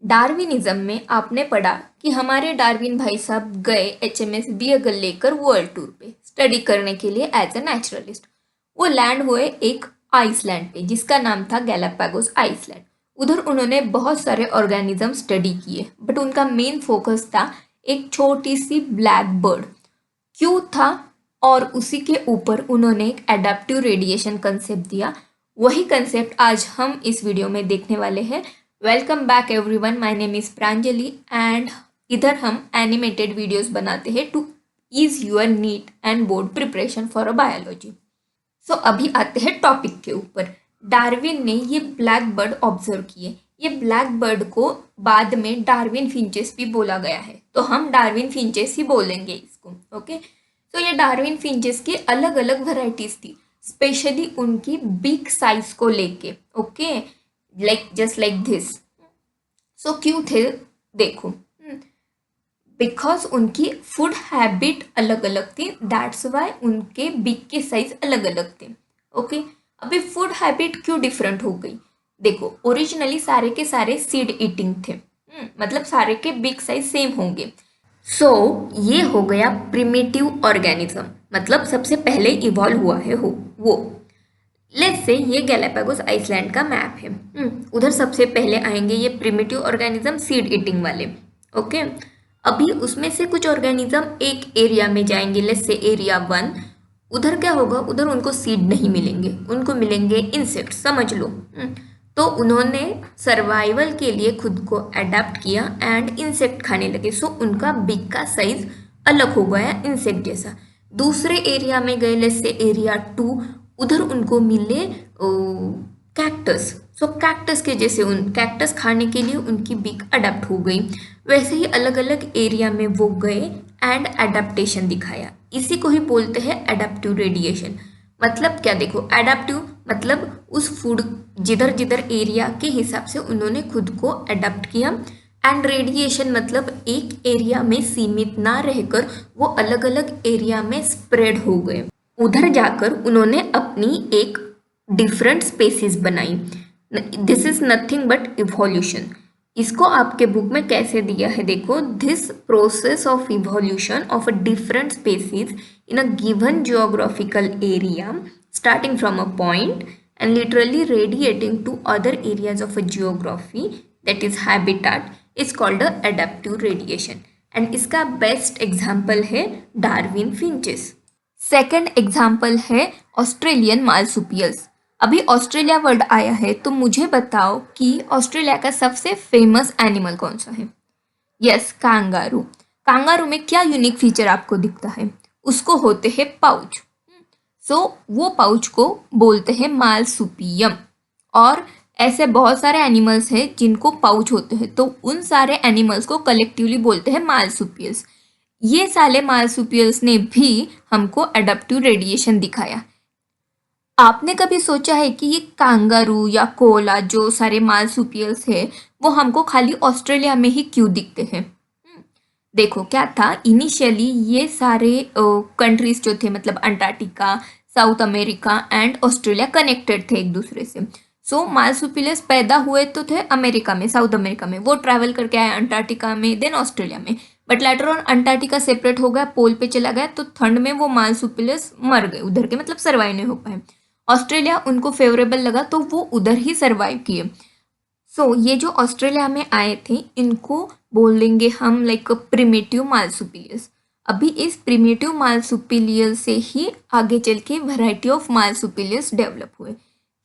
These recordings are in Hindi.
डार्विनिज्म में आपने पढ़ा कि हमारे डार्विन भाई साहब गए HMS बीएगल लेकर वर्ल्ड टूर पे स्टडी करने के लिए एज ए नेचुरलिस्ट। वो लैंड हुए एक आइसलैंड पे जिसका नाम था गैलापागोस आइसलैंड। उधर उन्होंने बहुत सारे ऑर्गेनिज्म स्टडी किए बट उनका मेन फोकस था एक छोटी सी ब्लैक बर्ड क्यों था, और उसी के ऊपर उन्होंने एक एडाप्टिव रेडिएशन कंसेप्ट दिया। वही कंसेप्ट आज हम इस वीडियो में देखने वाले हैं। Welcome back everyone, my name is Pranjali and इधर हम एनिमेटेड वीडियोस बनाते हैं to ease your NEET and board preparation for a biology. So अभी आते हैं टॉपिक के ऊपर। डार्विन ने ये ब्लैक बर्ड ऑब्जर्व किए। ये ब्लैक बर्ड को बाद में डार्विन फिंचेस भी बोला गया है, तो हम डार्विन फिंचेस ही बोलेंगे इसको। ओके, तो ये डार्विन फिंचेस की अलग अलग वैरायटीज थी, स्पेशली उनकी बिग साइज को लेके। Okay, like just like this. So क्यों थे देखो, बिकॉज उनकी फूड हैबिट अलग अलग थी, दैट्स वाई उनके बिग के साइज अलग अलग थे। ओके, अभी फूड हैबिट क्यों डिफरेंट हो गई देखो, ओरिजिनली सारे के सारे सीड ईटिंग थे, मतलब सारे के बिग साइज सेम होंगे। सो ये हो गया प्रिमिटिव ऑर्गेनिज्म, मतलब सबसे पहले इवॉल्व हुआ है वो। लेट्स से ये गैलापागोस आइसलैंड का मैप है। उधर सबसे पहले आएंगे ये प्रिमिटिव ऑर्गेनिज्म सीड ईटिंग वाले। ओके, अभी उसमें से कुछ ऑर्गेनिज्म एक एरिया में जाएंगे, लेट्स से एरिया 1। उधर क्या होगा, उधर उनको सीड नहीं मिलेंगे, उनको मिलेंगे इंसेक्ट, समझ लो। तो उन्होंने सर्वाइवल के लिए खुद को अडेप्ट किया एंड इंसेक्ट खाने लगे। सो उनका बिग का साइज अलग हो गया इंसेक्ट जैसा। दूसरे एरिया में गए, लेट्स से एरिया 2, उधर उनको मिले कैक्टस। सो कैक्टस के जैसे उन कैक्टस खाने के लिए उनकी बिग अडेप्ट हो गई। वैसे ही अलग अलग एरिया में वो गए एंड अडेप्टेशन दिखाया। इसी को ही बोलते हैं एडेप्टिव रेडिएशन। मतलब क्या देखो, एडेप्टिव मतलब उस फूड जिधर जिधर एरिया के हिसाब से उन्होंने खुद को अडेप्ट किया, एंड रेडिएशन मतलब एक एरिया में सीमित ना रहकर वो अलग अलग एरिया में स्प्रेड हो गए। उधर जाकर उन्होंने अपनी एक डिफरेंट स्पेसीज बनाई। This is nothing but evolution. इसको आपके बुक में कैसे दिया है देखो, this process of evolution of a different species in a given geographical area starting from a point and literally radiating to other areas of a geography that is habitat is called a adaptive radiation, and इसका बेस्ट एग्जाम्पल है डार्विन फिंचेस। सेकंड एग्जाम्पल है ऑस्ट्रेलियन मार्सुपियल्स। अभी ऑस्ट्रेलिया वर्ड आया है तो मुझे बताओ कि ऑस्ट्रेलिया का सबसे फेमस एनिमल कौन सा है? Yes, kangaroo. कांगारू में क्या यूनिक फीचर आपको दिखता है? उसको होते हैं पाउच। सो वो पाउच को बोलते हैं मार्सुपियम। और ऐसे बहुत सारे एनिमल्स हैं जिनको पाउच होते हैं, तो उन सारे एनिमल्स को कलेक्टिवली बोलते हैं मार्सुपियल्स। ये साले मार्सुपियल्स ने भी हमको अडेप्टिव रेडिएशन दिखाया। आपने कभी सोचा है कि ये कांगारू या कोला जो सारे मार्सुपियल्स है वो हमको खाली ऑस्ट्रेलिया में ही क्यों दिखते हैं? देखो क्या था, इनिशियली ये सारे कंट्रीज जो थे, मतलब Antarctica, south America and Australia connected थे एक दूसरे से। सो मार्सुपियल्स पैदा हुए तो थे अमेरिका में, साउथ अमेरिका में। वो ट्रैवल करके आए अंटार्कटिका में, देन ऑस्ट्रेलिया में। But later on Antarctica separate हो गया, पोल पे चला गया, तो ठंड में वो मार्सुपियल्स मर गए उधर के, मतलब सर्वाइव नहीं हो पाए। ऑस्ट्रेलिया उनको फेवरेबल लगा तो वो उधर ही सर्वाइव किए। सो ये जो ऑस्ट्रेलिया में आए थे इनको बोलेंगे हम लाइक प्रिमिटिव मार्सुपिलियस। अभी इस प्रिमिटिव मार्सुपिलियस से ही आगे चल के वैरायटी ऑफ मार्सुपिलियस डेवलप हुए।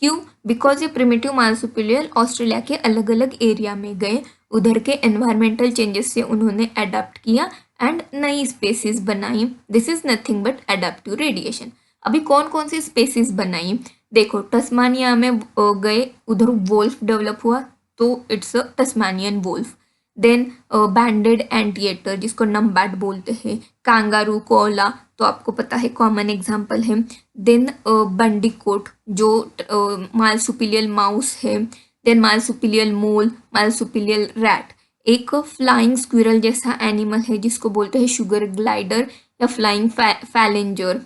क्यों? बिकॉज ये प्रिमिटिव मार्सुपिलियल ऑस्ट्रेलिया के अलग अलग एरिया में गए, उधर के एनवायरमेंटल चेंजेस से उन्होंने अडेप्ट किया एंड नई स्पेसीज बनाई। This is nothing but adaptive radiation. अभी कौन कौन सी स्पेसीज बनाई देखो, टस्मानिया में गए, उधर वोल्फ डेवलप हुआ तो it's a Tasmanian wolf. Then banded anteater जिसको नम्बैट बोलते हैं, कांगारू, कोला तो आपको पता है कॉमन एग्जाम्पल है। देन बंडीकोट जो मार्सुपिलियल माउस है। देन मार्सुपिलियल मोल, मार्सुपिलियल रैट। एक फ्लाइंग स्क्विरल जैसा एनिमल है जिसको बोलते हैं शुगर ग्लाइडर या फ्लाइंग फैलेंजर।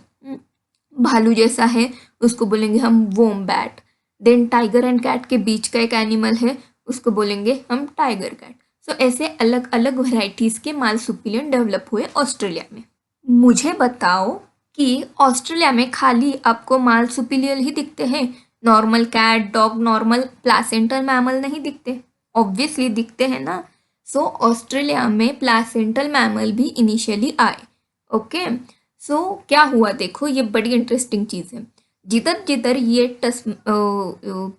भालू जैसा है उसको बोलेंगे हम वोम्बैट। देन टाइगर एंड कैट के बीच का एक एनिमल है उसको बोलेंगे हम टाइगर कैट। सो ऐसे अलग अलग वैरायटीज़ के मार्सुपिलियन डेवलप हुए ऑस्ट्रेलिया में। मुझे बताओ कि ऑस्ट्रेलिया में खाली आपको मार्सुपिलियन ही दिखते हैं, normal cat, dog, normal placental mammal नहीं दिखते? ऑब्वियसली दिखते हैं ना। सो ऑस्ट्रेलिया में प्लासेंटल मैमल भी इनिशियली आए। ओके, सो क्या हुआ देखो, ये बड़ी इंटरेस्टिंग चीज़ है। जिधर जिधर ये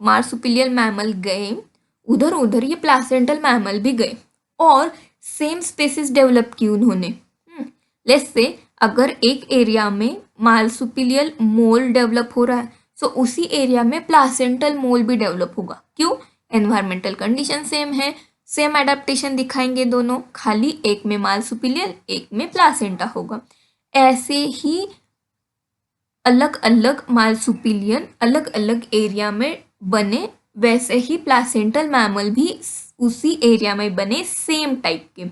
मार्सुपिलियन मैमल गए, उधर उधर ये प्लासेंटल मैमल भी गए और सेम स्पेसिस डेवलप की उन्होंने। लेट्स से अगर एक एरिया में मार्सुपिलियल मोल डेवलप हो रहा है, सो उसी एरिया में प्लासेंटल मोल भी डेवलप होगा। क्यों? एनवायरमेंटल कंडीशन सेम है, सेम एडेप्टेशन दिखाएंगे दोनों, खाली एक में मार्सुपिलियल एक में प्लासेंटा होगा। ऐसे ही अलग अलग मार्सुपिलियन अलग अलग एरिया में बने, वैसे ही प्लासेंटल मैमल भी उसी एरिया में बने सेम टाइप के।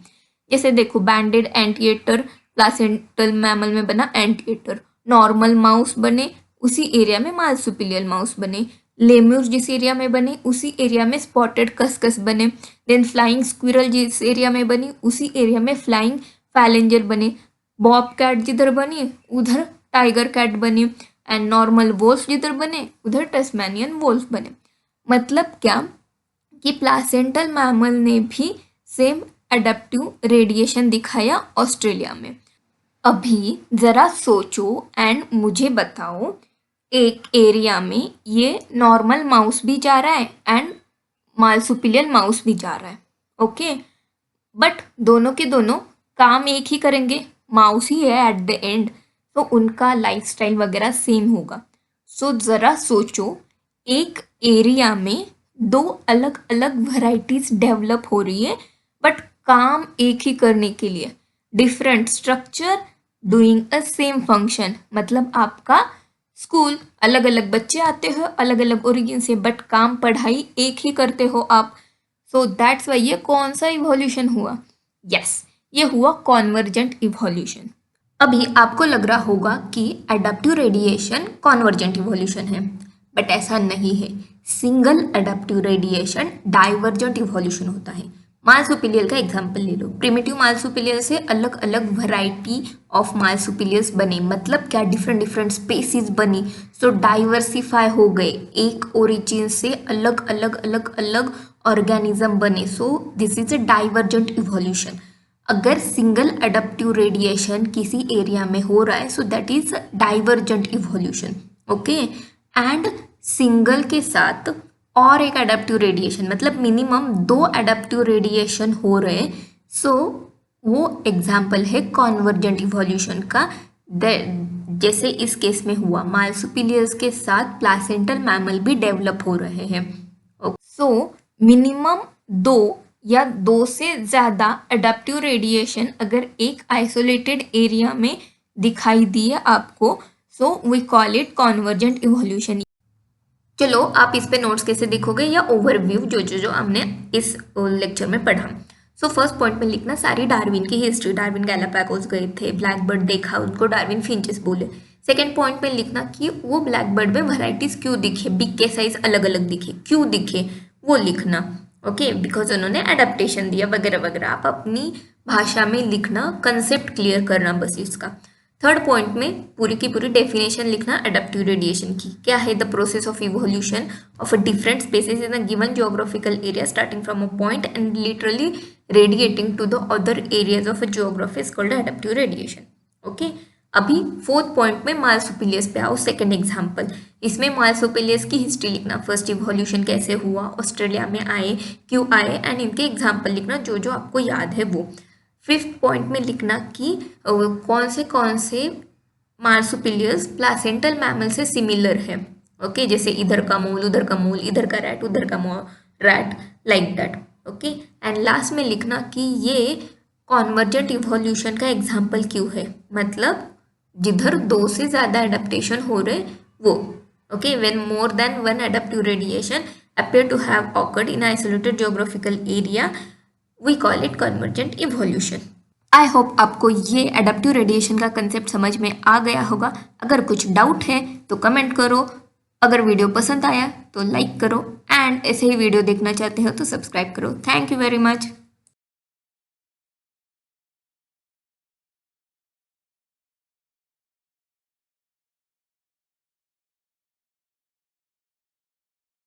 जैसे देखो, बैंडेड एंटीएटर प्लासेंटल मैमल में बना एंटीएटर, नॉर्मल माउस बने उसी एरिया में मार्सुपिलियल माउस बने, लेम्यूर जिस एरिया में बने उसी एरिया में स्पॉटेड कस्कस बने, देन फ्लाइंग स्क्विरल जिस एरिया में बनी उसी एरिया में फ्लाइंग फैलेंजर बने, बॉब कैट जिधर बनी उधर टाइगर कैट बनी, एंड नॉर्मल वोल्फ जिधर बने उधर टस्मेनियन वोल्फ बने। मतलब क्या कि प्लासेंटल मैमल ने भी सेम एडेप्टिव रेडिएशन दिखाया ऑस्ट्रेलिया में। अभी ज़रा सोचो एंड मुझे बताओ, एक एरिया में ये नॉर्मल माउस भी जा रहा है एंड मार्सुपिलियन माउस भी जा रहा है। ओके, बट दोनों के दोनों काम एक ही करेंगे, माउस ही है एट द एंड, तो उनका लाइफस्टाइल वगैरह सेम होगा। सो ज़रा सोचो, एक एरिया में दो अलग अलग वैरायटीज़ डेवलप हो रही है बट काम एक ही करने के लिए, different structure doing a same function. मतलब आपका स्कूल, अलग अलग बच्चे आते हो अलग अलग ओरिजिन से, बट काम पढ़ाई एक ही करते हो आप। सो दैट्स वाई ये कौन सा इवोल्यूशन हुआ? यस, ये हुआ कॉन्वर्जेंट इवोल्यूशन। अभी आपको लग रहा होगा कि एडाप्टिव रेडिएशन कॉन्वर्जेंट इवोल्यूशन है, बट ऐसा नहीं है। Single adaptive radiation divergent evolution होता है। मार्सुपिलियल का एग्जांपल ले लो, प्रिमिटिव मार्सुपिलियल से अलग अलग वैरायटी ऑफ मार्सुपिलियल्स बने, मतलब क्या, डिफरेंट डिफरेंट स्पेसीज बनी, सो डाइवर्सिफाई हो गए, एक ओरिजिन से अलग अलग अलग अलग ऑर्गेनिज्म बने, so this is a divergent evolution. अगर सिंगल एडाप्टिव रेडिएशन किसी एरिया में हो रहा है, so that is divergent evolution. Okay, and single के साथ और एक एडाप्टिव रेडिएशन, मतलब मिनिमम दो एडाप्टिव रेडिएशन हो रहे, सो वो एग्जाम्पल है कॉन्वर्जेंट इवोल्यूशन का। जैसे इस केस में हुआ, मार्सुपिलियस के साथ प्लासेंटल मैमल भी डेवलप हो रहे हैं। सो मिनिमम दो या दो से ज़्यादा एडाप्टिव रेडिएशन अगर एक आइसोलेटेड एरिया में दिखाई दिए आपको, so we call it convergent evolution. चलो, आप इस पे नोट्स कैसे देखोगे या ओवरव्यू जो हमने इस लेक्चर में पढ़ा। सो फर्स्ट पॉइंट में लिखना सारी डार्विन की हिस्ट्री, डार्विन गैलापागोस गए थे, ब्लैक बर्ड देखा, उनको डार्विन फिंचेस बोले। सेकेंड पॉइंट में लिखना कि वो ब्लैक बर्ड में वैरायटीज क्यों दिखे, बिग के साइज अलग अलग दिखे, क्यों दिखे वो लिखना। ओके, बिकॉज उन्होंने एडेप्टेशन दिया वगैरह वगैरह। आप अपनी भाषा में लिखना, कंसेप्ट क्लियर करना बस इसका। थर्ड पॉइंट में पूरी की पूरी डेफिनेशन लिखना एडेप्टिव रेडिएशन की, क्या है, the process of evolution of a different species in a given geographical area starting from a point and literally radiating to the other areas of a geography is called adaptive radiation. Okay, अभी फोर्थ पॉइंट में मार्सुपिलियस पे आओ, सेकंड एग्जांपल। इसमें मार्सुपिलियस की हिस्ट्री लिखना, फर्स्ट इवोल्यूशन कैसे हुआ, ऑस्ट्रेलिया में आए, क्यों आए, एंड इनके एग्जाम्पल लिखना जो जो आपको याद है वो। फिफ्थ पॉइंट में लिखना कि कौन से मार्सुपिलियस प्लासेंटल मैमल से सिमिलर है। ओके, जैसे इधर का मोल उधर का मोल, इधर का रैट उधर का rat, like that. Okay, and last में लिखना कि ये कॉन्वर्जेंट इवोल्यूशन का एग्जाम्पल क्यों है, मतलब जिधर दो से ज़्यादा एडेप्टेशन हो रहे वो। Okay, when more than one adaptive radiation appear to have occurred in isolated geographical area, we call it convergent evolution. I hope आपको ये एडेप्टिव रेडिएशन का कंसेप्ट समझ में आ गया होगा। अगर कुछ डाउट है तो कमेंट करो, अगर वीडियो पसंद आया तो लाइक करो, एंड ऐसे ही वीडियो देखना चाहते हो तो सब्सक्राइब करो। Thank you very much.